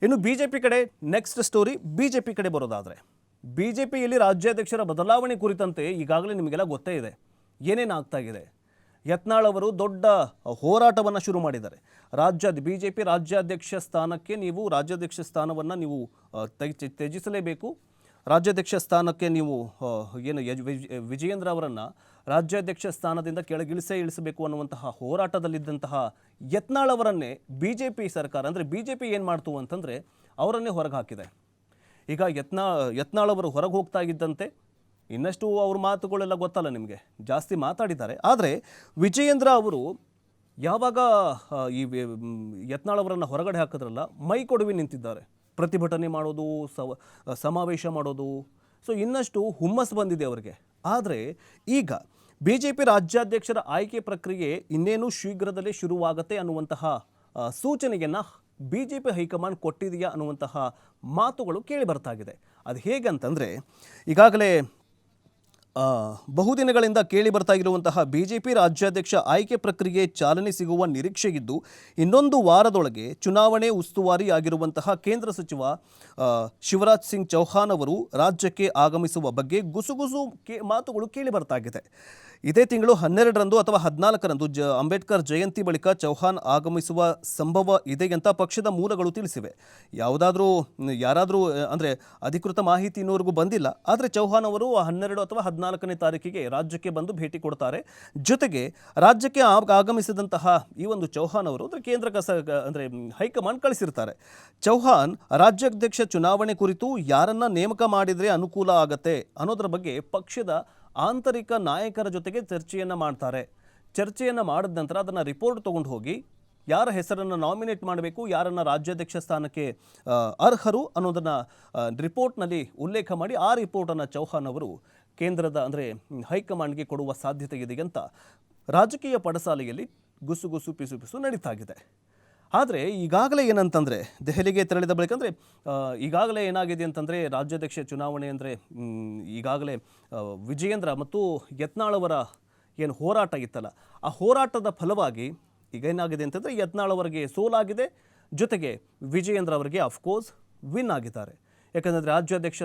ಇನ್ನು ಬಿಜೆಪಿ ಕಡೆ next story BJP ಕಡೆ ಬರೋದಾದರೆ ಬಿಜೆಪಿಯಲ್ಲಿ ರಾಜ್ಯಾಧ್ಯಕ್ಷರ ಬದಲಾವಣೆ ಕುರಿತಂತೆ ಈಗಾಗಲೇ ನಿಮಗೆಲ್ಲ ಗೊತ್ತೇ ಇದೆ ಏನೇನು ಆಗ್ತಾ ಇದೆ. ಯತ್ನಾಳ್ ಅವರು ದೊಡ್ಡ ಹೋರಾಟವನ್ನು ಶುರು ಮಾಡಿದ್ದಾರೆ. ಬಿಜೆಪಿ ರಾಜ್ಯಾಧ್ಯಕ್ಷ ಸ್ಥಾನಕ್ಕೆ ರಾಜ್ಯಾಧ್ಯಕ್ಷ ಸ್ಥಾನವನ್ನು ನೀವು ತ್ಯಜಿಸಲೇಬೇಕು. ರಾಜ್ಯಾಧ್ಯಕ್ಷ ಸ್ಥಾನಕ್ಕೆ ನೀವು ವಿಜಯೇಂದ್ರ ಅವರನ್ನು ರಾಜ್ಯಾಧ್ಯಕ್ಷ ಸ್ಥಾನದಿಂದ ಇಳಿಸಬೇಕು ಅನ್ನುವಂತಹ ಹೋರಾಟದಲ್ಲಿದ್ದಂತಹ ಯತ್ನಾಳ್ ಅವರನ್ನೇ ಬಿಜೆಪಿ ಸರ್ಕಾರ ಅಂದರೆ ಬಿಜೆಪಿ ಏನು ಮಾಡ್ತು ಅಂತಂದರೆ ಅವರನ್ನೇ ಹೊರಗೆ ಹಾಕಿದೆ. ಈಗ ಯತ್ನಾಳ್ ಅವರು ಹೊರಗೆ ಹೋಗ್ತಾ ಇದ್ದಂತೆ ಇನ್ನಷ್ಟು ಅವ್ರ ಮಾತುಗಳೆಲ್ಲ ಗೊತ್ತಲ್ಲ ನಿಮಗೆ, ಜಾಸ್ತಿ ಮಾತಾಡಿದ್ದಾರೆ. ಆದರೆ ವಿಜಯೇಂದ್ರ ಅವರು ಯಾವಾಗ ಈ ಯತ್ನಾಳ್ ಅವರನ್ನು ಹೊರಗಡೆ ಹಾಕಿದ್ರಲ್ಲ, ಮೈ ಕೊಡುವಿ ನಿಂತಿದ್ದಾರೆ. ಪ್ರತಿಭಟನೆ ಮಾಡೋದು, ಸಮಾವೇಶ ಮಾಡೋದು, ಸೊ ಇನ್ನಷ್ಟು ಹುಮ್ಮಸ್ ಬಂದಿದೆ ಅವರಿಗೆ. ಆದರೆ ಈಗ ಬಿಜೆಪಿ ರಾಜ್ಯಾಧ್ಯಕ್ಷರ ಆಯ್ಕೆ ಪ್ರಕ್ರಿಯೆ ಇನ್ನೇನು ಶೀಘ್ರದಲ್ಲೇ ಶುರುವಾಗುತ್ತೆ ಅನ್ನುವಂತಹ ಸೂಚನೆಯನ್ನು ಬಿಜೆಪಿ ಹೈಕಮಾಂಡ್ ಕೊಟ್ಟಿದೆಯಾ ಅನ್ನುವಂತಹ ಮಾತುಗಳು ಕೇಳಿ ಬರ್ತಾ ಇದೆ. ಅದು ಹೇಗಂತಂದರೆ, ಈಗಾಗಲೇ ಬಹುದಿನಗಳಿಂದ ಕೇಳಿ ಬರ್ತಾ ಇರುವಂತಹ ಬಿಜೆಪಿ ರಾಜ್ಯಾಧ್ಯಕ್ಷ ಆಯ್ಕೆ ಪ್ರಕ್ರಿಯೆ ಚಾಲನೆ ಸಿಗುವ ನಿರೀಕ್ಷೆ ಇದ್ದು, ಇನ್ನೊಂದು ವಾರದೊಳಗೆ ಚುನಾವಣೆ ಉಸ್ತುವಾರಿ ಆಗಿರುವಂತಹ ಕೇಂದ್ರ ಸಚಿವ ಶಿವರಾಜ್ ಸಿಂಗ್ ಚೌಹಾಣ್ ಅವರು ರಾಜ್ಯಕ್ಕೆ ಆಗಮಿಸುವ ಬಗ್ಗೆ ಗುಸುಗುಸು ಮಾತುಗಳು ಕೇಳಿ ಬರ್ತಾ ಇದೆ. ಇದೇ ತಿಂಗಳು 12ರಂದು ಅಥವಾ 14ರಂದು ಅಂಬೇಡ್ಕರ್ ಜಯಂತಿ ಬಳಿಕ ಚೌಹಾಣ್ ಆಗಮಿಸುವ ಸಂಭವ ಇದೆ ಅಂತ ಪಕ್ಷದ ಮೂಲಗಳು ತಿಳಿಸಿವೆ. ಯಾರಾದರೂ ಅಂದರೆ ಅಧಿಕೃತ ಮಾಹಿತಿ ಇನ್ನೂವರೆಗೂ ಬಂದಿಲ್ಲ. ಆದರೆ ಚೌಹಾಣ್ ಅವರು 12 ಅಥವಾ 14ನೇ ತಾರೀಕಿಗೆ ರಾಜ್ಯಕ್ಕೆ ಬಂದು ಭೇಟಿ ಕೊಡ್ತಾರೆ. ಜೊತೆಗೆ ರಾಜ್ಯಕ್ಕೆ ಆಗಮಿಸಿದಂತಹ ಈ ಒಂದು ಚೌಹಾಣ್ ಅವರು ಕೇಂದ್ರ ಹೈಕಮಾಂಡ್ ಕಳಿಸಿರ್ತಾರೆ. ಚೌಹಾಣ್ ರಾಜ್ಯಾಧ್ಯಕ್ಷ ಚುನಾವಣೆ ಕುರಿತು ಯಾರನ್ನ ನೇಮಕ ಮಾಡಿದರೆ ಅನುಕೂಲ ಆಗತ್ತೆ ಅನ್ನೋದ್ರ ಬಗ್ಗೆ ಪಕ್ಷದ ಆಂತರಿಕ ನಾಯಕರ ಜೊತೆಗೆ ಚರ್ಚೆಯನ್ನು ಮಾಡ್ತಾರೆ. ಚರ್ಚೆಯನ್ನು ಮಾಡಿದ ನಂತರ ಅದನ್ನು ರಿಪೋರ್ಟ್ ತೊಗೊಂಡು ಹೋಗಿ ಯಾರ ಹೆಸರನ್ನು ನಾಮಿನೇಟ್ ಮಾಡಬೇಕು, ಯಾರನ್ನು ರಾಜ್ಯಾಧ್ಯಕ್ಷ ಸ್ಥಾನಕ್ಕೆ ಅರ್ಹರು ಅನ್ನೋದನ್ನು ರಿಪೋರ್ಟ್ನಲ್ಲಿ ಉಲ್ಲೇಖ ಮಾಡಿ ಆ ರಿಪೋರ್ಟನ್ನು ಚೌಹಾಣ್ ಅವರು ಕೇಂದ್ರದ ಹೈಕಮಾಂಡ್ಗೆ ಕೊಡುವ ಸಾಧ್ಯತೆ ಇದೆ ಅಂತ ರಾಜಕೀಯ ಪಡಸಾಲೆಯಲ್ಲಿ ಗುಸುಗುಸು ಪಿಸು ನಡೀತಾ ಇದೆ. ಆದರೆ ಈಗಾಗಲೇ ಏನಂತಂದರೆ ದೆಹಲಿಗೆ ತೆರಳಿದ ಬಳಿಕ ಈಗಾಗಲೇ ಏನಾಗಿದೆ ಅಂತಂದರೆ ರಾಜ್ಯಾಧ್ಯಕ್ಷ ಚುನಾವಣೆ ಈಗಾಗಲೇ ವಿಜಯೇಂದ್ರ ಮತ್ತು ಯತ್ನಾಳ್ ಅವರ ಏನು ಹೋರಾಟ ಇತ್ತಲ್ಲ, ಆ ಹೋರಾಟದ ಫಲವಾಗಿ ಈಗ ಏನಾಗಿದೆ ಅಂತಂದರೆ ಯತ್ನಾಳ್ ಅವರಿಗೆ ಸೋಲಾಗಿದೆ. ಜೊತೆಗೆ ವಿಜಯೇಂದ್ರ ಅವರಿಗೆ ಅಫ್ಕೋರ್ಸ್ ವಿನ್ ಆಗಿದ್ದಾರೆ. ಯಾಕಂದರೆ ರಾಜ್ಯಾಧ್ಯಕ್ಷ